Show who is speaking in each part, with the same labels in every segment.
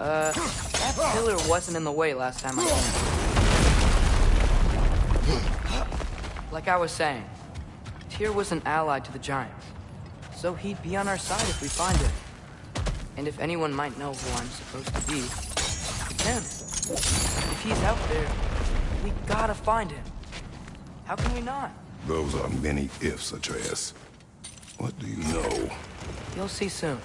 Speaker 1: That pillar wasn't in the way last time I came. Like I was saying, Tyr was an ally to the Giants, so he'd be on our side if we find him. And if anyone might know who I'm supposed to be, it's him. If he's out there, we gotta find him. How can we not?
Speaker 2: Those are many ifs, Atreus. What do you know?
Speaker 1: You'll see soon.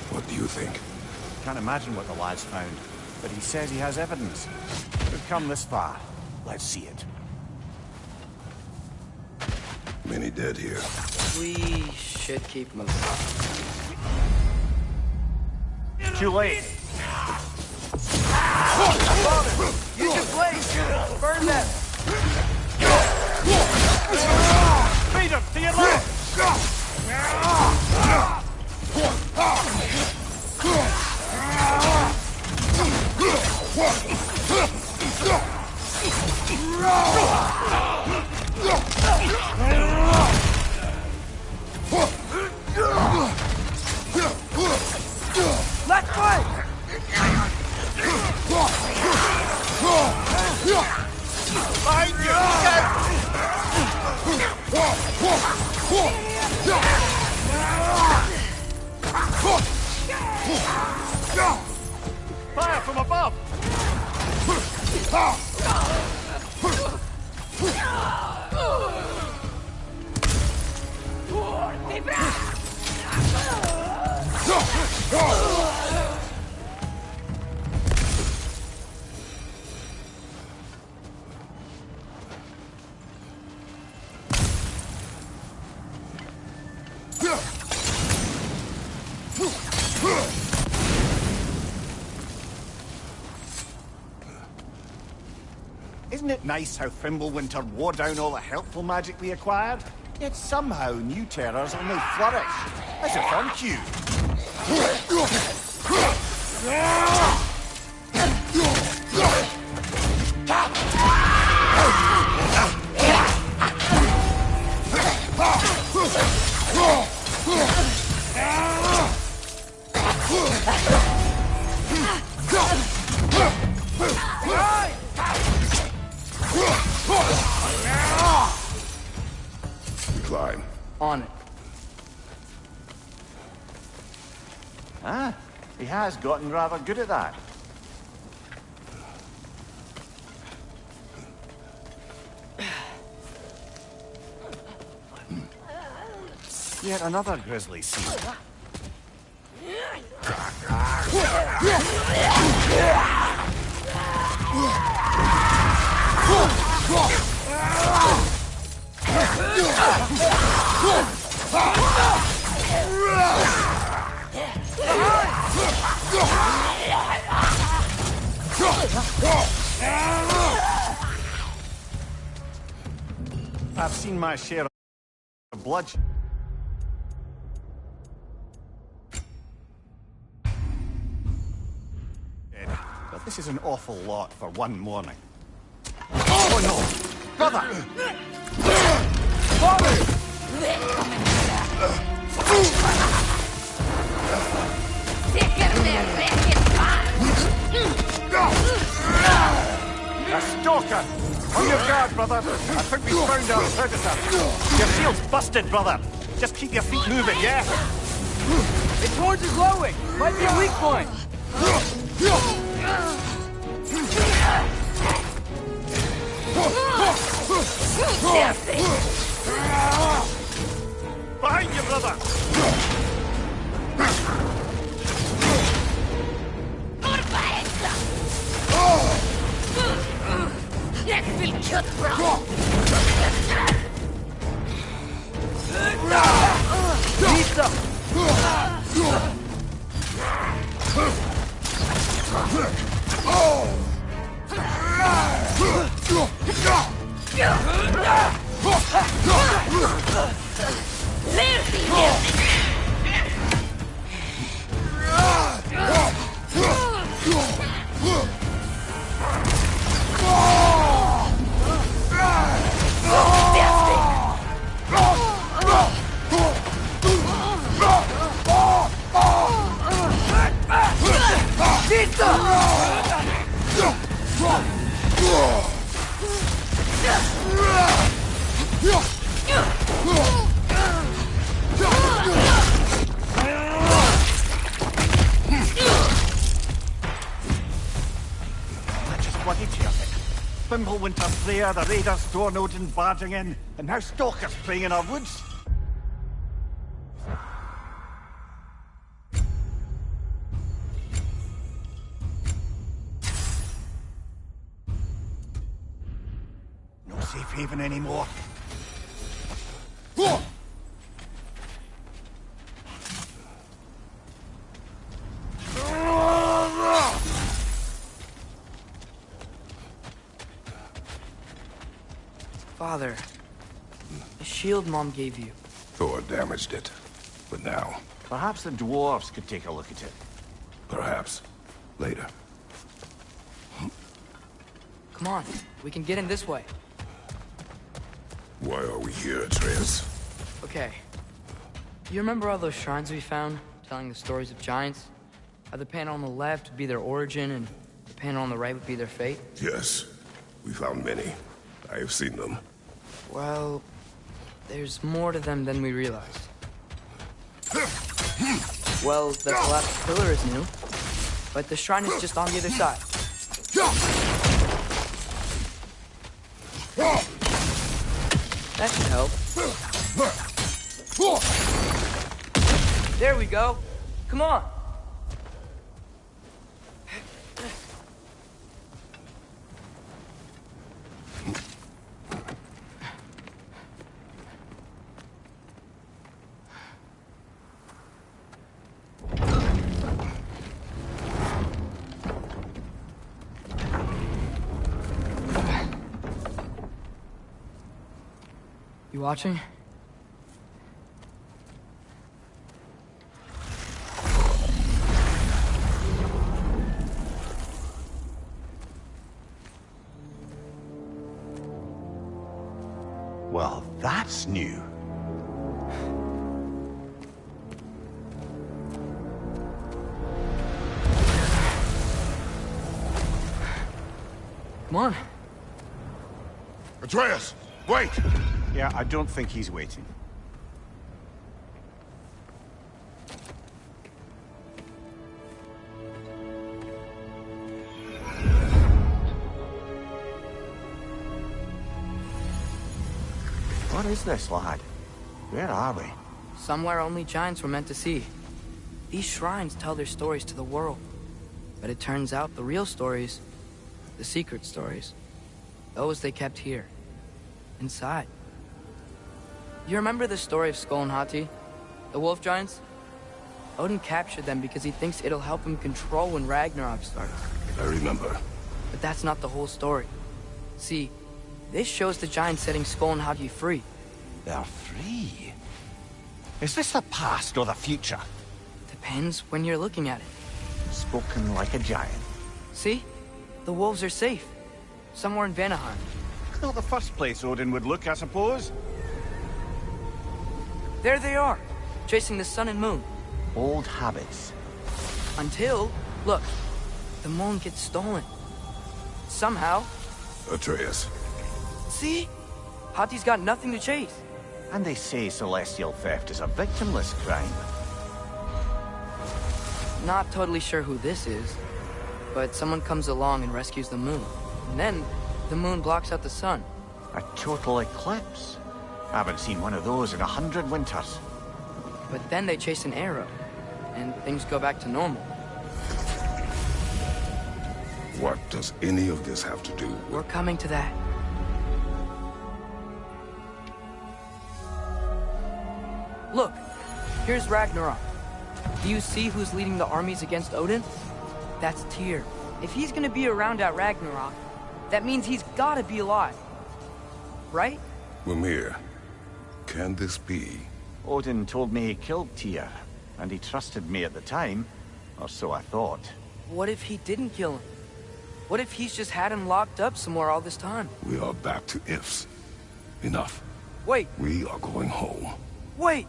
Speaker 2: What do you think?
Speaker 3: Can't imagine what the lad's found, but he says he has evidence. We've come this far. Let's see it.
Speaker 2: Many dead here.
Speaker 1: We should keep moving.
Speaker 3: Too late.
Speaker 1: Use your blade! Burn them!
Speaker 3: Beat him to your left!
Speaker 1: Let's fight!
Speaker 3: Behind you! Fire from above! Isn't it nice how Fimbulwinter wore down all the helpful magic we acquired? Yet somehow new terrors only flourish. As if on cue.
Speaker 2: Climb.
Speaker 1: On it.
Speaker 3: Ah, he has gotten rather good at that. Yet another grisly scene. I've seen my share of bloodshed. But this is an awful lot for one morning. Oh no! Brother! A stalker! On your guard, brother! I think we found our predator! Your shield's busted, brother! Just keep your feet moving, yeah?
Speaker 1: Its horns are glowing! Might be a weak point!
Speaker 3: Behind you, brother! Fimbulwinter's there, the raiders storm Odin barging in, and now stalkers playing in our woods. No safe haven anymore.
Speaker 1: Father, the shield Mom gave you.
Speaker 2: Thor damaged it. But now,
Speaker 3: Perhaps the dwarves could take a look at it.
Speaker 2: perhaps, later.
Speaker 1: Come on, we can get in this way.
Speaker 2: Why are we here, Atreus?
Speaker 1: Okay. You remember all those shrines we found, telling the stories of giants? How the panel on the left would be their origin, and the panel on the right would be their fate?
Speaker 2: Yes, we found many. I have seen them.
Speaker 1: Well, there's more to them than we realized. Well, the collapsed pillar is new, but the shrine is just on the other side. That should help. There we go. Come on. You watching?
Speaker 3: Well, that's new.
Speaker 1: Come on.
Speaker 2: Atreus, wait!
Speaker 3: Yeah, I don't think he's waiting. What is this, lad? Where are we?
Speaker 1: Somewhere only giants were meant to see. These shrines tell their stories to the world. But it turns out the real stories, the secret stories, those they kept here, inside. You remember the story of Skull and Hati? The wolf giants? Odin captured them because he thinks it'll help him control when Ragnarok starts.
Speaker 2: I remember.
Speaker 1: But that's not the whole story. See, this shows the giants setting Skull and Hati free.
Speaker 3: They're free. Is this the past or the future?
Speaker 1: Depends when you're looking at it.
Speaker 3: Spoken like a giant.
Speaker 1: See? The wolves are safe. Somewhere in Vanaheim.
Speaker 3: Not the first place Odin would look, I suppose.
Speaker 1: There they are, chasing the sun and moon.
Speaker 3: Old habits.
Speaker 1: Until, look, the moon gets stolen. Somehow.
Speaker 2: Atreus.
Speaker 1: See? Hati's got nothing to chase.
Speaker 3: And they say celestial theft is a victimless crime.
Speaker 1: Not totally sure who this is, but someone comes along and rescues the moon. And then, the moon blocks out the sun.
Speaker 3: A total eclipse. I haven't seen one of those in 100 winters.
Speaker 1: But then they chase an arrow, and things go back to normal.
Speaker 2: What does any of this have to do with...
Speaker 1: We're coming to that. Look, here's Ragnarok. Do you see who's leading the armies against Odin? That's Tyr. If he's gonna be around at Ragnarok, that means he's gotta be alive. Right?
Speaker 2: Mimir, can this be?
Speaker 3: Odin told me he killed Tyr, and he trusted me at the time, or so I thought.
Speaker 1: What if he didn't kill him? What if he's just had him locked up somewhere all this time?
Speaker 2: We are back to ifs. Enough.
Speaker 1: Wait,
Speaker 2: We are going home.
Speaker 1: wait!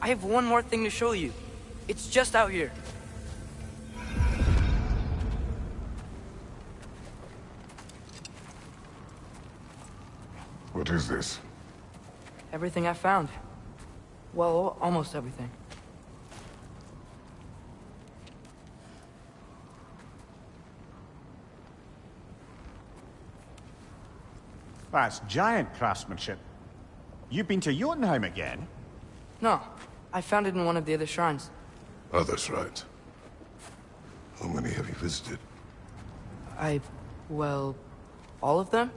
Speaker 1: I have one more thing to show you. It's just out here.
Speaker 2: What is this?
Speaker 1: Everything I found. Well, almost everything.
Speaker 3: That's giant craftsmanship. You've been to Jotunheim again?
Speaker 1: No, I found it in one of the other shrines.
Speaker 2: Other shrines. How many have you visited?
Speaker 1: Well, all of them?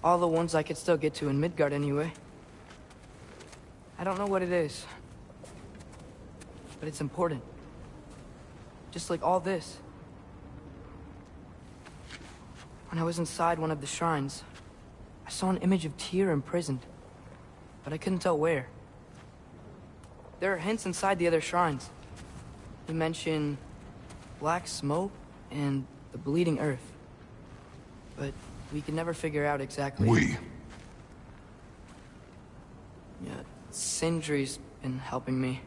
Speaker 1: All the ones I could still get to in Midgard anyway. I don't know what it is, but it's important. Just like all this. When I was inside one of the shrines, I saw an image of Tyr imprisoned, but I couldn't tell where. There are hints inside the other shrines. They mention black smoke and the bleeding earth. But we can never figure out exactly...
Speaker 2: We?
Speaker 1: Yeah, Sindri's been helping me.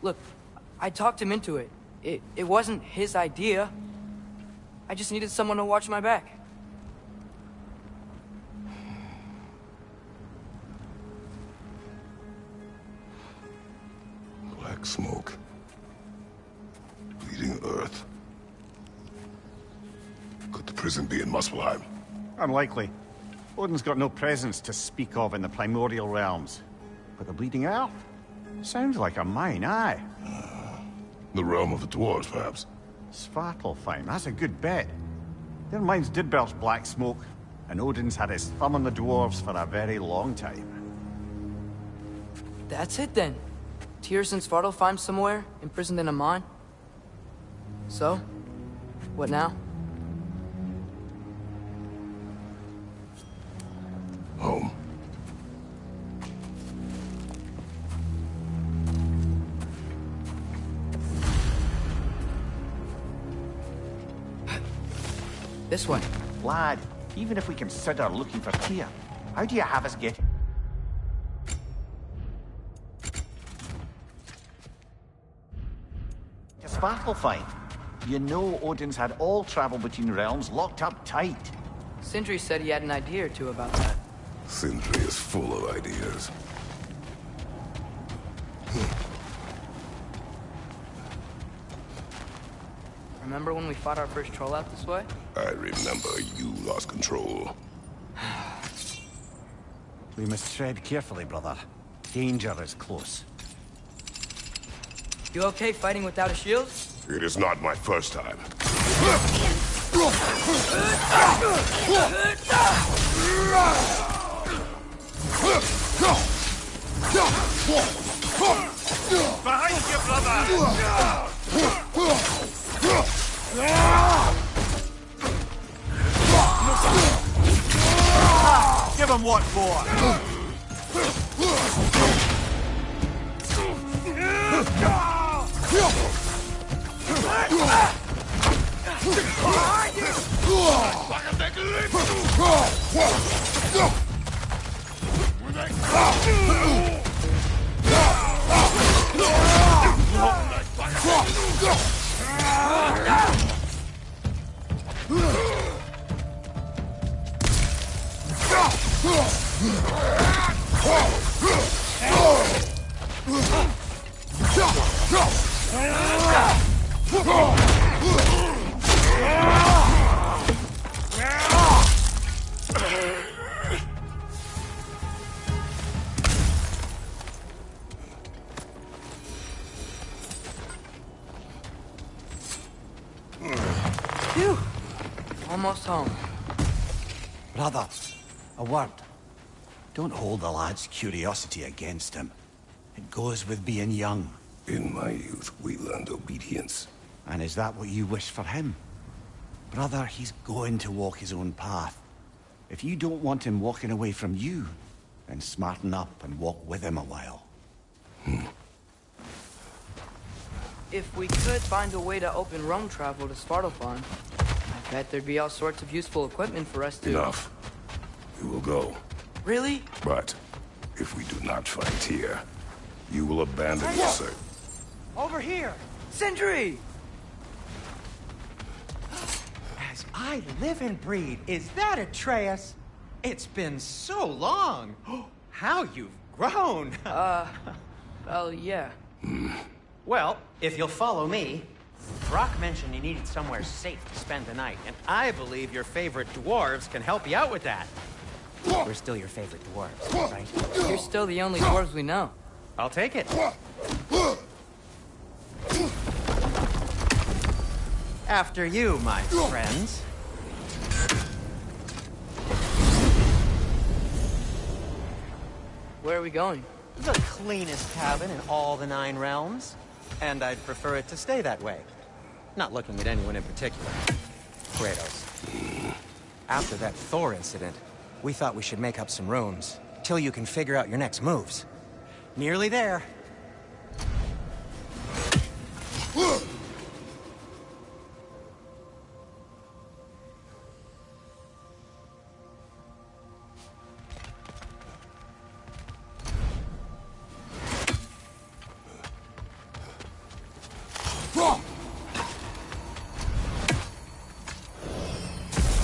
Speaker 1: Look, I talked him into it. It wasn't his idea. I just needed someone to watch my back.
Speaker 2: Black smoke. Bleeding earth. Could the prison be in Muspelheim?
Speaker 3: Unlikely. Odin's got no presence to speak of in the primordial realms. But the bleeding earth? Sounds like a mine, aye.
Speaker 2: The realm of the dwarves, perhaps?
Speaker 3: Svartalfheim, that's a good bet. Their mines did belch black smoke, and Odin's had his thumb on the dwarves for a very long time.
Speaker 1: That's it then. Tyr's in Svartalfheim somewhere, imprisoned in a mine. So, what now?
Speaker 2: Home.
Speaker 1: This way.
Speaker 3: Lad, even if we consider looking for Tyr, how do you have us get... to Svartalfheim? You know Odin's had all travel between realms locked up tight.
Speaker 1: Sindri said he had an idea or two about that.
Speaker 2: Sindri is full of ideas.
Speaker 1: Remember when we fought our first troll out this way?
Speaker 2: I remember you lost control.
Speaker 3: We must tread carefully, brother. Danger is close.
Speaker 1: You okay fighting without a shield?
Speaker 2: It is not my first time.
Speaker 3: Behind you, brother! Give him what for!
Speaker 1: Phew! Almost home.
Speaker 3: Brother, a word. Don't hold the lad's curiosity against him. It goes with being young.
Speaker 2: In my youth, we learned obedience.
Speaker 3: And is that what you wish for him? Brother, he's going to walk his own path. If you don't want him walking away from you, then smarten up and walk with him a while.
Speaker 1: If we could find a way to open roam travel to Svartalfheim, I bet there'd be all sorts of useful equipment for us to...
Speaker 2: Enough. We will go.
Speaker 1: Really?
Speaker 2: But if we do not find Tyr, you will abandon your search.
Speaker 1: Over here! Sindri!
Speaker 4: As I live and breathe, is that Atreus? It's been so long. How you've grown.
Speaker 1: Well, yeah.
Speaker 4: Well, if you'll follow me, Brock mentioned you needed somewhere safe to spend the night, and I believe your favorite dwarves can help you out with that. We're still your favorite dwarves, right?
Speaker 1: You're still the only dwarves we know.
Speaker 4: I'll take it. After you, my friends.
Speaker 1: Where are we going?
Speaker 4: The cleanest cabin in all the 9 realms. And I'd prefer it to stay that way. Not looking at anyone in particular. Kratos. After that Thor incident, we thought we should make up some rooms, till you can figure out your next moves. Nearly there.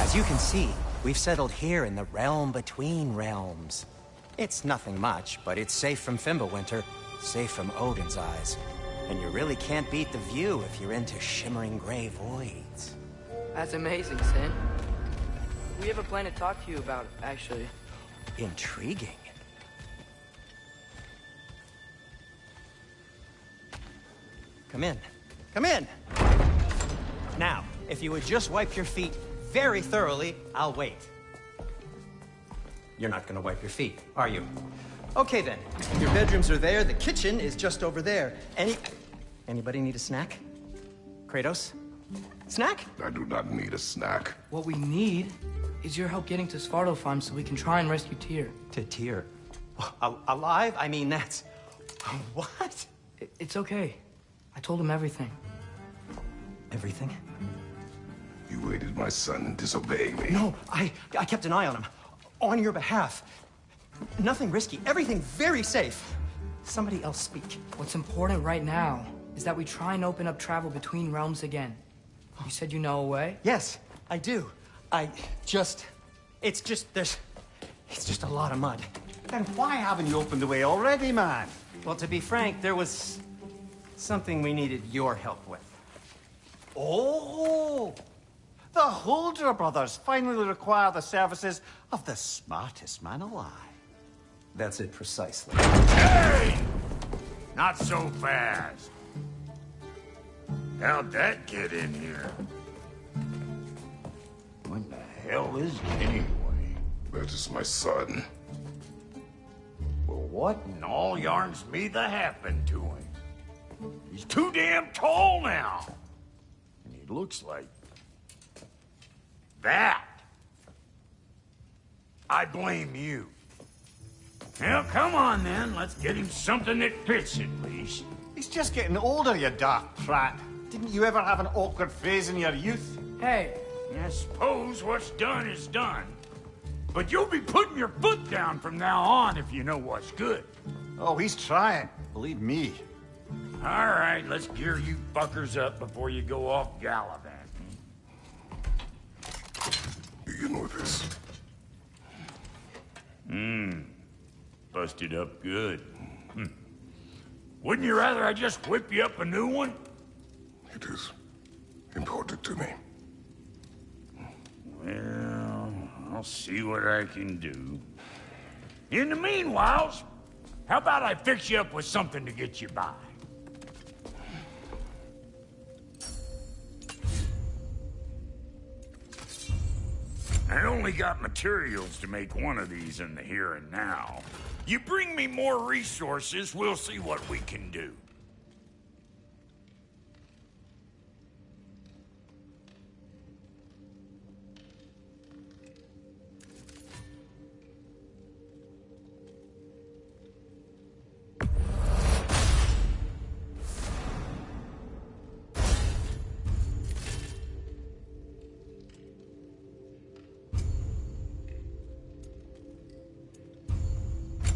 Speaker 4: As you can see, we've settled here in the realm between realms. It's nothing much, but it's safe from Fimbulwinter, safe from Odin's eyes. And you really can't beat the view if you're into shimmering gray voids.
Speaker 1: That's amazing, Sin. We have a plan to talk to you about, actually.
Speaker 4: Intriguing. Come in. Come in! Now, if you would just wipe your feet very thoroughly, I'll wait. You're not gonna wipe your feet, are you? Okay then. Your bedrooms are there, the kitchen is just over there. Anybody need a snack? Kratos? Snack?
Speaker 2: I do not need a snack.
Speaker 1: What we need is your help getting to Svartalfheim so we can try and rescue Tyr.
Speaker 4: To Tyr. Alive? I mean, that's... What?
Speaker 1: It's okay. I told him everything.
Speaker 4: Everything?
Speaker 2: You aided my son in disobeying me.
Speaker 4: No, I kept an eye on him. On your behalf. Nothing risky. Everything very safe. Somebody else speak.
Speaker 1: What's important right now is that we try and open up travel between realms again. You said you know a way?
Speaker 4: Yes, I do. It's just a lot of mud.
Speaker 3: Then why haven't you opened the way already, man?
Speaker 4: Well, to be frank, there was something we needed your help with.
Speaker 3: Oh! The Holder brothers finally require the services of the smartest man alive.
Speaker 4: That's it precisely.
Speaker 5: Hey! Not so fast. How'd that get in here? What the hell is it anyway?
Speaker 2: That is my son.
Speaker 5: Well, what in all yarns me that happened to him? He's too damn tall now. And he looks like... that. I blame you. Well, come on then. Let's get him something that fits at least.
Speaker 3: He's just getting older, you dark prat. Didn't you ever have an awkward phase in your youth?
Speaker 1: Hey,
Speaker 5: I suppose what's done is done. But you'll be putting your foot down from now on if you know what's good.
Speaker 3: Oh, he's trying. Believe me.
Speaker 5: All right, let's gear you fuckers up before you go off gallivanting.
Speaker 2: Begin with this.
Speaker 5: Busted up good. Wouldn't you rather I just whip you up a new one?
Speaker 2: It is important to me.
Speaker 5: Well, I'll see what I can do. In the meanwhile, how about I fix you up with something to get you by? I only got materials to make one of these in the here and now. You bring me more resources, we'll see what we can do.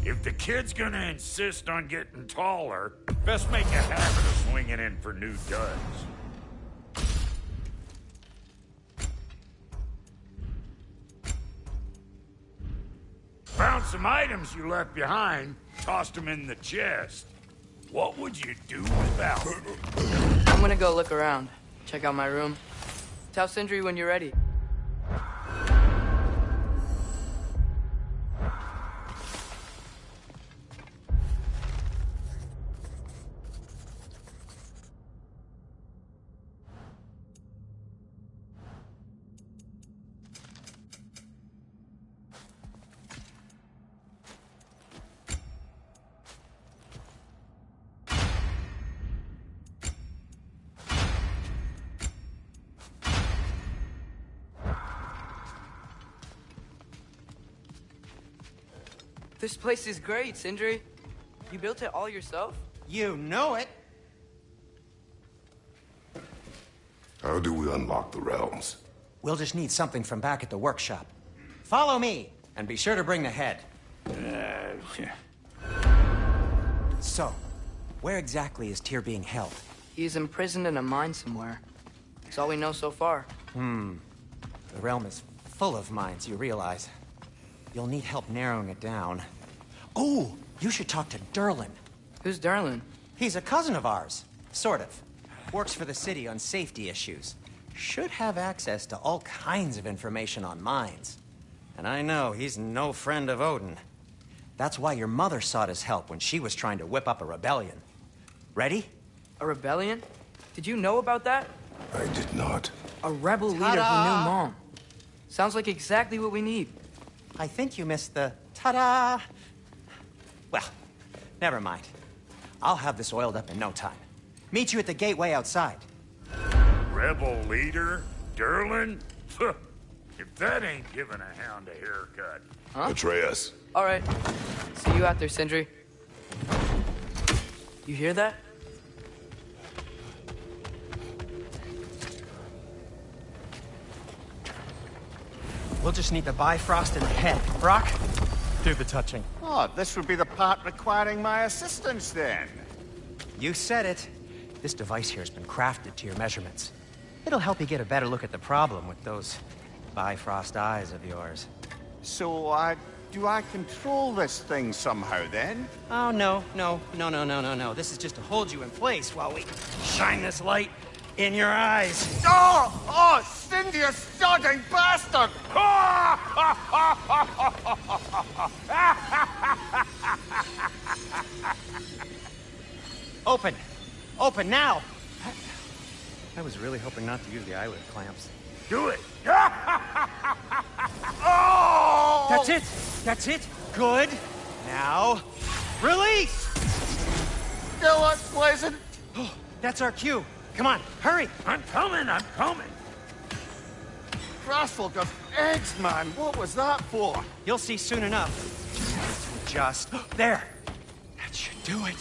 Speaker 5: If the kid's gonna insist on getting taller, best make a habit of swinging in for new duds. Found some items you left behind, tossed them in the chest. What would you do without them?
Speaker 1: I'm gonna go look around. Check out my room. Tell Sindri when you're ready. This place is great, Sindri. You built it all yourself?
Speaker 4: You know it!
Speaker 2: How do we unlock the realms?
Speaker 4: We'll just need something from back at the workshop. Follow me, and be sure to bring the head. So, where exactly is Tyr being held?
Speaker 1: He's imprisoned in a mine somewhere. That's all we know so far.
Speaker 4: The realm is full of mines, you realize. You'll need help narrowing it down. Oh, you should talk to Durlin.
Speaker 1: Who's Darlin?
Speaker 4: He's a cousin of ours. Sort of. Works for the city on safety issues. Should have access to all kinds of information on mines. And I know he's no friend of Odin. That's why your mother sought his help when she was trying to whip up a rebellion. Ready?
Speaker 1: A rebellion? Did you know about that?
Speaker 2: I did not.
Speaker 1: A rebel leader who knew Mom. Sounds like exactly what we need.
Speaker 4: I think you missed the ta-da. Well, never mind. I'll have this oiled up in no time. Meet you at the gateway outside.
Speaker 5: Rebel leader? Durlin? If that ain't giving a hound a haircut.
Speaker 1: Huh?
Speaker 2: Atreus.
Speaker 1: All right. See you out there, Sindri. You hear that?
Speaker 4: We'll just need the Bifrost in the head. Brock, do the touching.
Speaker 6: Oh, this would be the part requiring my assistance, then.
Speaker 4: You said it. This device here has been crafted to your measurements. It'll help you get a better look at the problem with those Bifrost eyes of yours.
Speaker 6: So, do I control this thing somehow, then?
Speaker 4: Oh, no. This is just to hold you in place while we shine this light in your eyes.
Speaker 6: Oh, Cindy, you sodding bastard!
Speaker 4: Open! Open now! I was really hoping not to use the eyelid clamps.
Speaker 5: Do it!
Speaker 6: Oh!
Speaker 4: That's it! That's it! Good! Now, release!
Speaker 6: Still unpleasant.
Speaker 4: That's our cue. Come on, hurry!
Speaker 5: I'm coming!
Speaker 6: Grassful of eggs, man. What was that for?
Speaker 4: You'll see soon enough. Just... There! That should do it.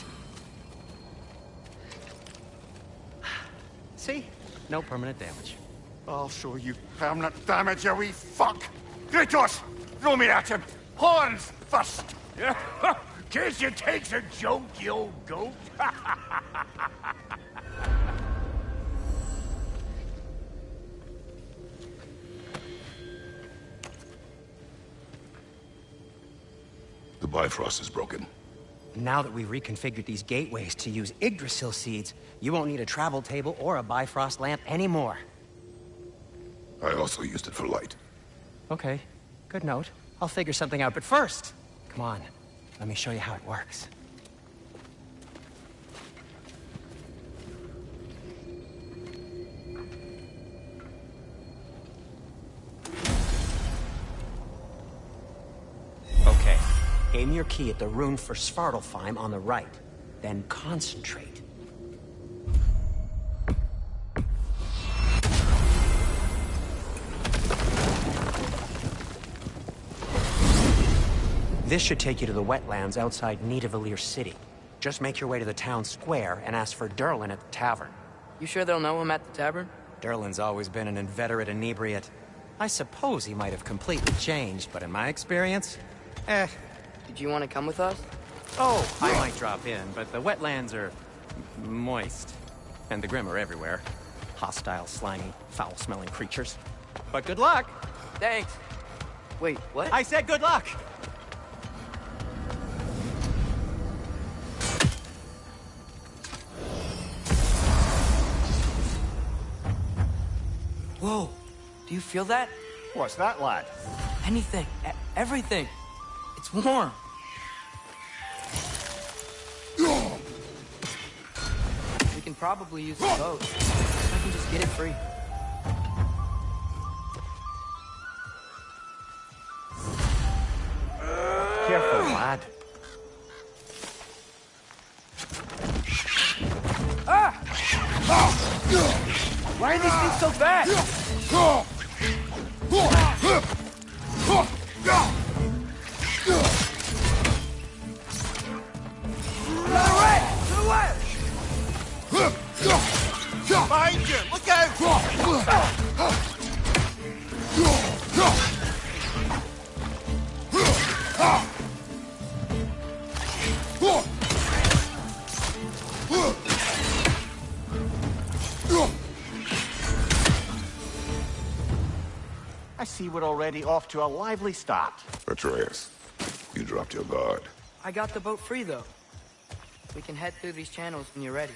Speaker 4: See? No permanent damage.
Speaker 6: I'll show you permanent damage, you wee fuck. Kratos, throw me at him. Horns first.
Speaker 5: Guess you takes a joke, you old goat.
Speaker 2: The Bifrost is broken.
Speaker 4: Now that we've reconfigured these gateways to use Yggdrasil seeds, you won't need a travel table or a Bifrost lamp anymore.
Speaker 2: I also used it for light.
Speaker 4: Okay, good note. I'll figure something out, but first, come on, let me show you how it works. Okay, aim your key at the rune for Svartalfheim on the right, then concentrate. This should take you to the wetlands outside Nidavellir City. Just make your way to the town square and ask for Durlin at the tavern.
Speaker 1: You sure they'll know him at the tavern?
Speaker 4: Durlin's always been an inveterate inebriate. I suppose he might have completely changed, but in my experience,
Speaker 1: Did you want to come with us?
Speaker 4: Oh, I might drop in, but the wetlands are moist. And the Grim are everywhere. Hostile, slimy, foul-smelling creatures. But good luck!
Speaker 1: Thanks. Wait, what?
Speaker 4: I said good luck!
Speaker 1: Whoa, do you feel that?
Speaker 6: What's that, lad?
Speaker 1: Anything, everything. It's warm. We can probably use the boat. If I can just get it free.
Speaker 6: Careful, lad.
Speaker 1: Why are these things so fast?
Speaker 6: Behind you! Look out!
Speaker 3: I see we're already off to a lively start.
Speaker 2: Atreus, you dropped your guard.
Speaker 1: I got the boat free, though. We can head through these channels when you're ready.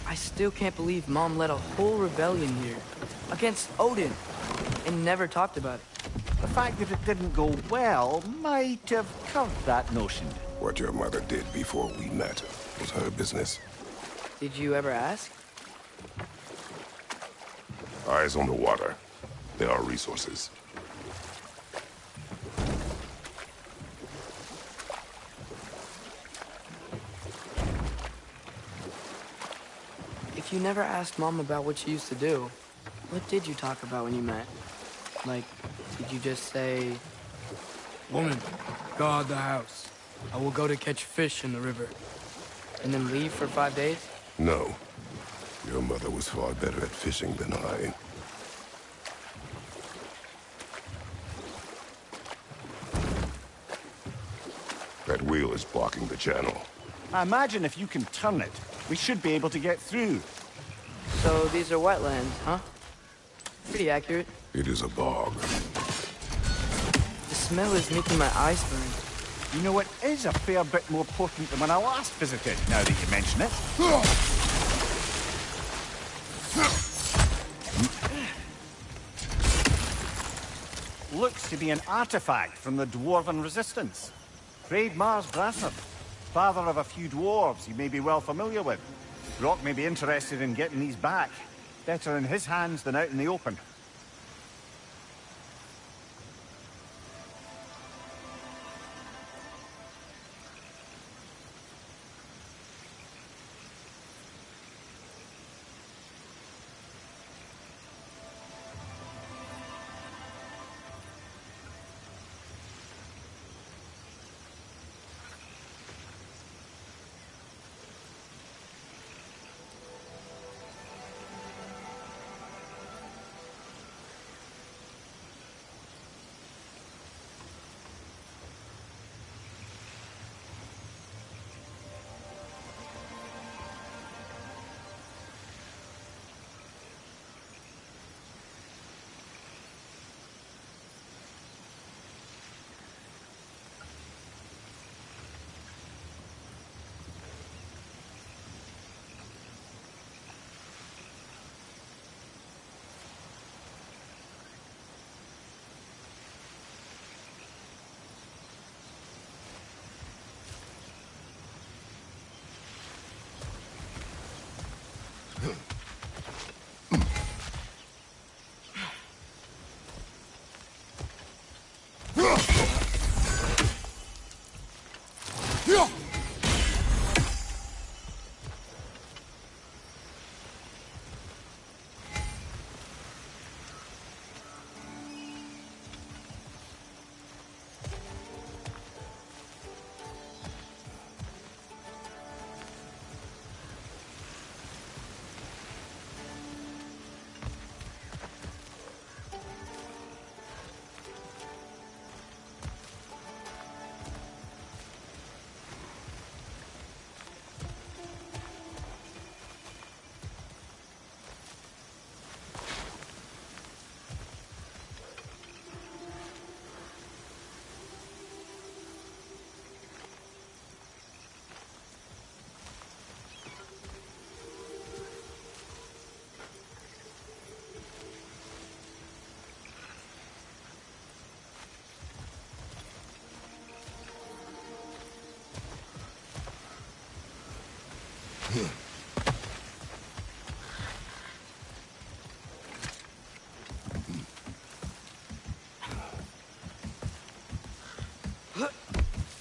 Speaker 1: I still can't believe Mom led a whole rebellion here against Odin and never talked about it.
Speaker 3: The fact that it didn't go well might have curved that notion.
Speaker 2: What your mother did before we met was her business.
Speaker 1: Did you ever ask?
Speaker 2: Eyes on the water. There are resources.
Speaker 1: If you never asked Mom about what she used to do, what did you talk about when you met? Like, did you just say... Woman, guard the house. I will go to catch fish in the river. And then leave for 5 days?
Speaker 2: No. Your mother was far better at fishing than I. That wheel is blocking the channel.
Speaker 3: I imagine if you can turn it, we should be able to get through.
Speaker 1: So these are wetlands, huh? Pretty accurate.
Speaker 2: It is a bog.
Speaker 1: The smell is making my eyes burn.
Speaker 3: You know, it is a fair bit more potent than when I last visited, now that you mention it. Looks to be an artifact from the Dwarven Resistance. Trade Mars Grasser, father of a few dwarves you may be well familiar with. Brock may be interested in getting these back. Better in his hands than out in the open.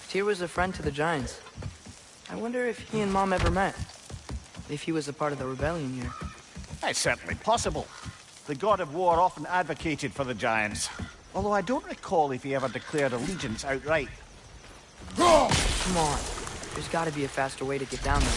Speaker 1: Tyr was a friend to the Giants. I wonder if he and Mom ever met. If he was a part of the rebellion here.
Speaker 3: It's certainly possible. The god of war often advocated for the Giants. Although I don't recall if he ever declared allegiance outright.
Speaker 1: Come on. There's gotta be a faster way to get down there.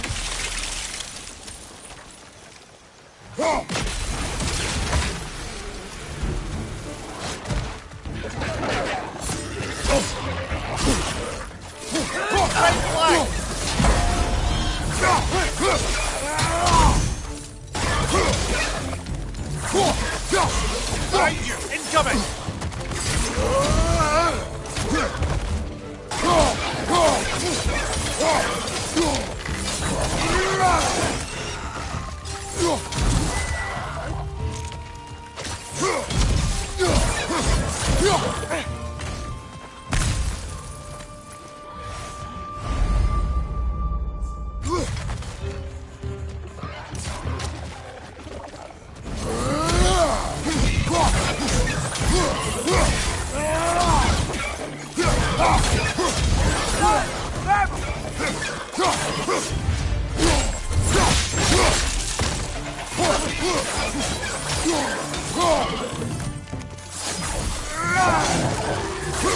Speaker 3: Behind you! Incoming!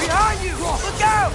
Speaker 1: Behind you! Look out!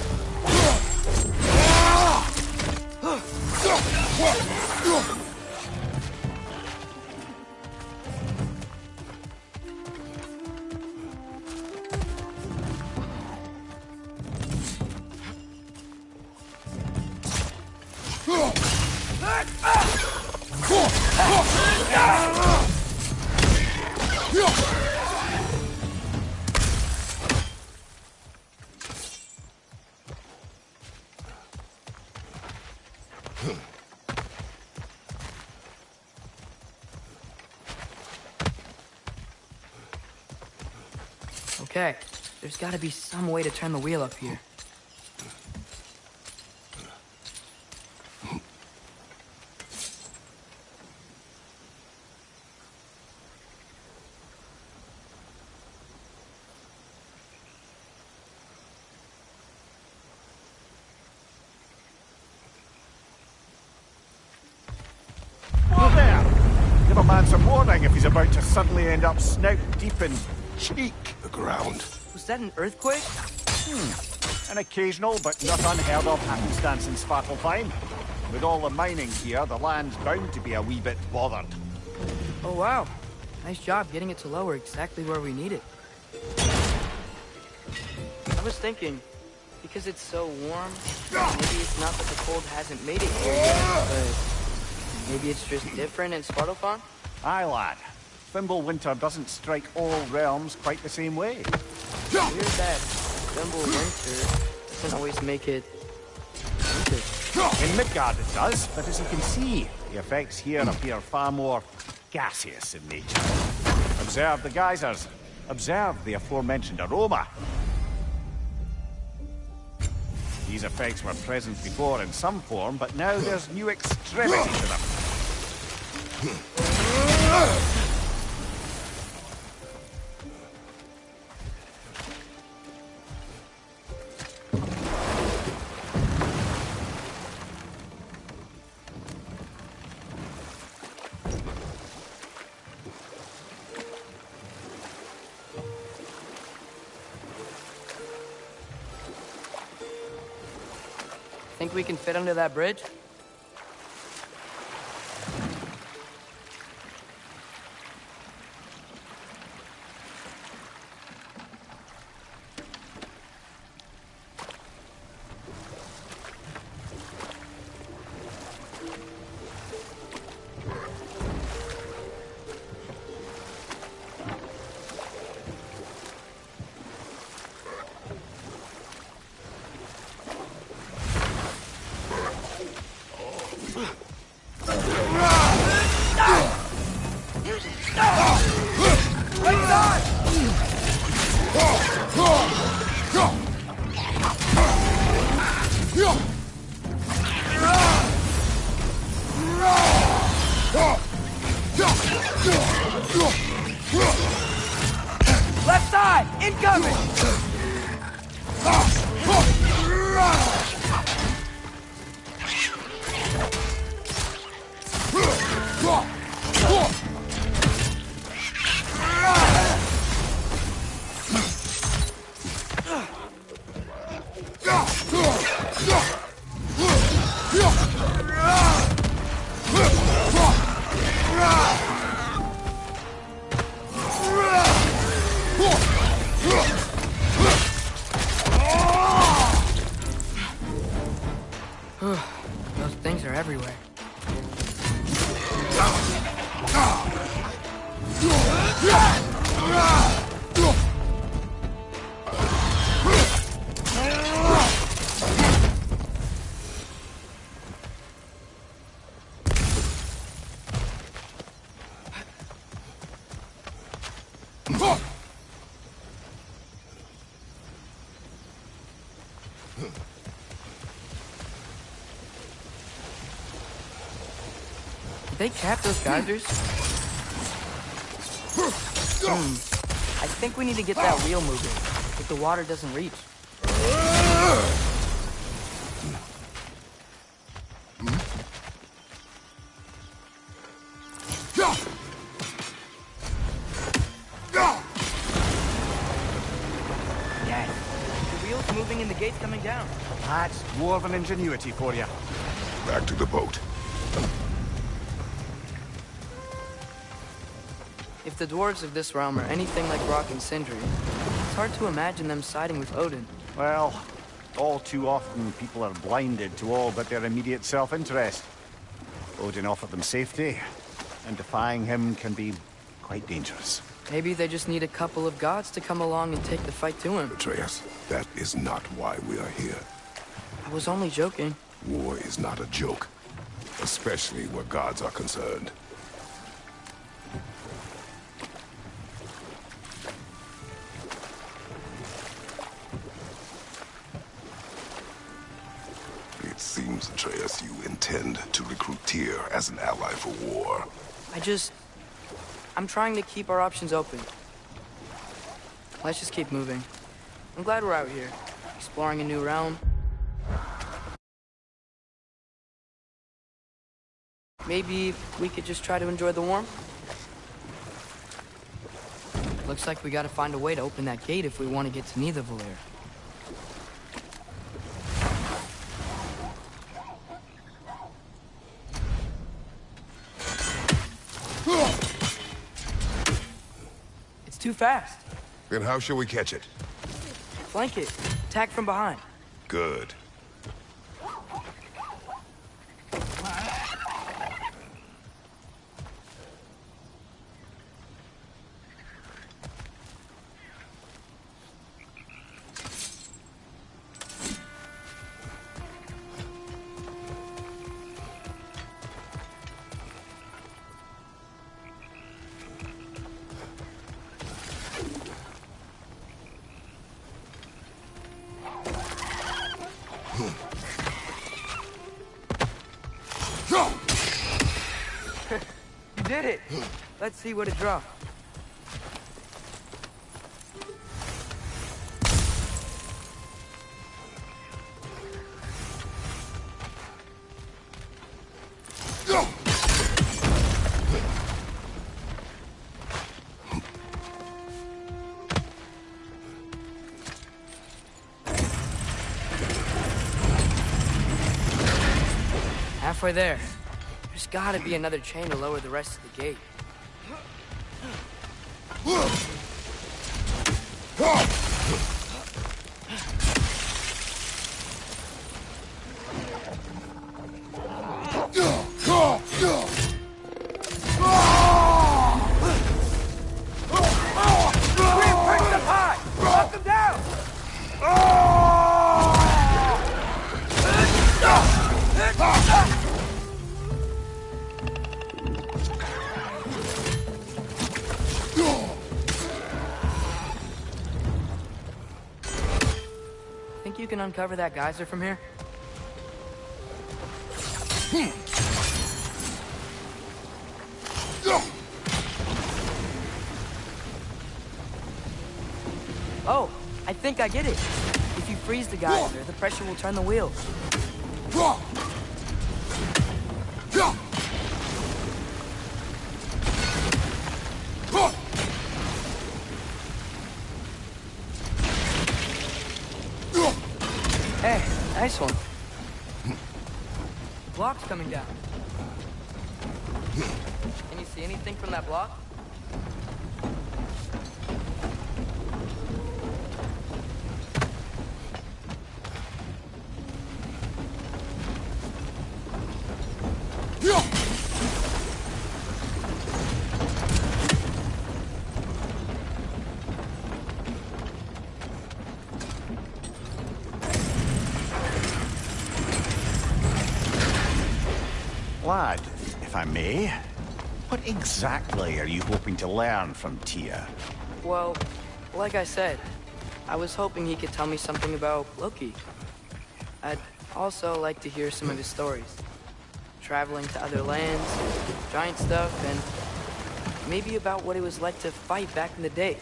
Speaker 1: Okay, there's gotta be some way to turn the wheel up here.
Speaker 3: Whoa there! Give a man some warning if he's about to suddenly end up snout deep in cheek.
Speaker 2: The ground.
Speaker 1: Was that an earthquake?
Speaker 3: An occasional but not unheard of happenstance in Svartalfheim. With all the mining here, the land's bound to be a wee bit bothered.
Speaker 1: Oh wow. Nice job getting it to lower exactly where we need it. I was thinking, because it's so warm, maybe it's not that the cold hasn't made it here yet, but maybe it's just different in Svartalfheim?
Speaker 3: Aye, lad. Fimbulwinter doesn't strike all realms quite the same way.
Speaker 1: Weird that Fimbulwinter doesn't always make it winter.
Speaker 3: In Midgard it does, but as you can see, the effects here appear far more gaseous in nature. Observe the geysers. Observe the aforementioned aroma. These effects were present before in some form, but now there's new extremity to them.
Speaker 1: Think we can fit under that bridge? Those things are everywhere. Did they cap those geysers? I think we need to get that wheel moving, if the water doesn't reach. Dad, the wheel's moving and the gate's coming down.
Speaker 3: That's dwarven ingenuity for you.
Speaker 2: Back to the boat.
Speaker 1: If the dwarves of this realm are anything like Rock and Sindri, it's hard to imagine them siding with Odin.
Speaker 3: Well, all too often people are blinded to all but their immediate self-interest. Odin offered them safety, and defying him can be quite dangerous.
Speaker 1: Maybe they just need a couple of gods to come along and take the fight to him.
Speaker 2: Atreus, that is not why we are here.
Speaker 1: I was only joking.
Speaker 2: War is not a joke, especially where gods are concerned. It seems, Atreus, you intend to recruit Tyr as an ally for war.
Speaker 1: I'm trying to keep our options open. Let's just keep moving. I'm glad we're out here, exploring a new realm. Maybe we could just try to enjoy the warmth? Looks like we gotta find a way to open that gate if we want to get to Nidavellir. It's too fast.
Speaker 2: Then how shall we catch it?
Speaker 1: Flank it. Attack from behind.
Speaker 2: Good.
Speaker 1: You did it! Let's see what it dropped. Halfway there. There's gotta be another chain to lower the rest of the gate. Think you can uncover that geyser from here? Oh, I think I get it. If you freeze the geyser, the pressure will turn the wheels. Hey, nice one. The block's coming down. Can you see anything from that block?
Speaker 3: Lad, if I may, what exactly are you hoping to learn from Tyr?
Speaker 1: Well, like I said, I was hoping he could tell me something about Loki. I'd also like to hear some of his stories. Traveling to other lands, giant stuff, and maybe about what it was like to fight back in the day.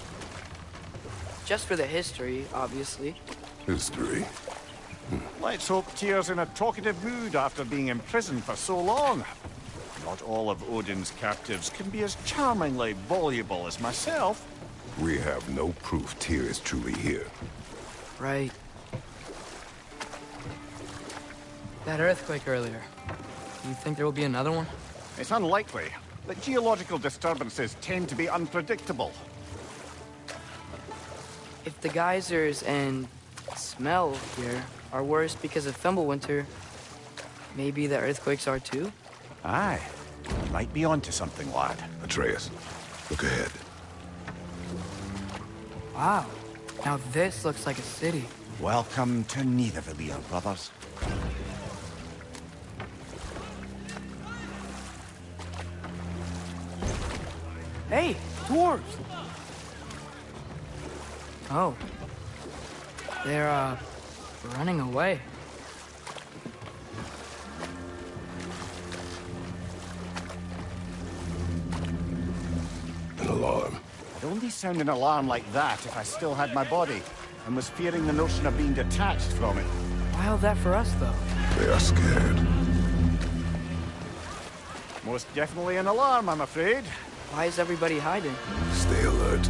Speaker 1: Just for the history, obviously.
Speaker 2: History?
Speaker 3: Let's hope Tyr's in a talkative mood after being imprisoned for so long. Not all of Odin's captives can be as charmingly voluble as myself.
Speaker 2: We have no proof Tyr is truly here.
Speaker 1: Right. That earthquake earlier. You think there will be another one?
Speaker 3: It's unlikely, but geological disturbances tend to be unpredictable.
Speaker 1: If the geysers and smell here are worse because of Fimbulwinter, maybe the earthquakes are too?
Speaker 3: Aye, you might be onto something, lad.
Speaker 2: Atreus, look ahead.
Speaker 1: Wow. Now this looks like a city.
Speaker 3: Welcome to Nidavellir, brothers.
Speaker 1: Hey, dwarves! Oh. They're, running away.
Speaker 2: An alarm.
Speaker 3: I'd only sound an alarm like that if I still had my body, and was fearing the notion of being detached from it.
Speaker 1: Wild that for us, though.
Speaker 2: They are scared.
Speaker 3: Most definitely an alarm, I'm afraid.
Speaker 1: Why is everybody hiding?
Speaker 2: Stay alert.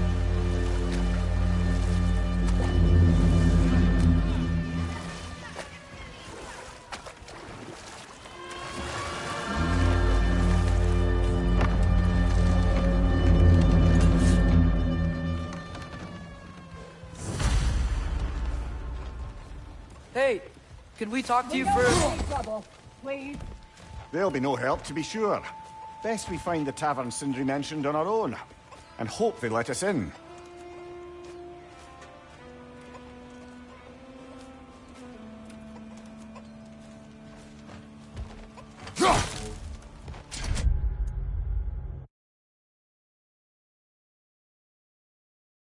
Speaker 1: Hey, could we talk to you for...
Speaker 7: Trouble, please.
Speaker 3: There'll be no help, to be sure. Best we find the tavern Sindri mentioned on our own, and hope they let us in.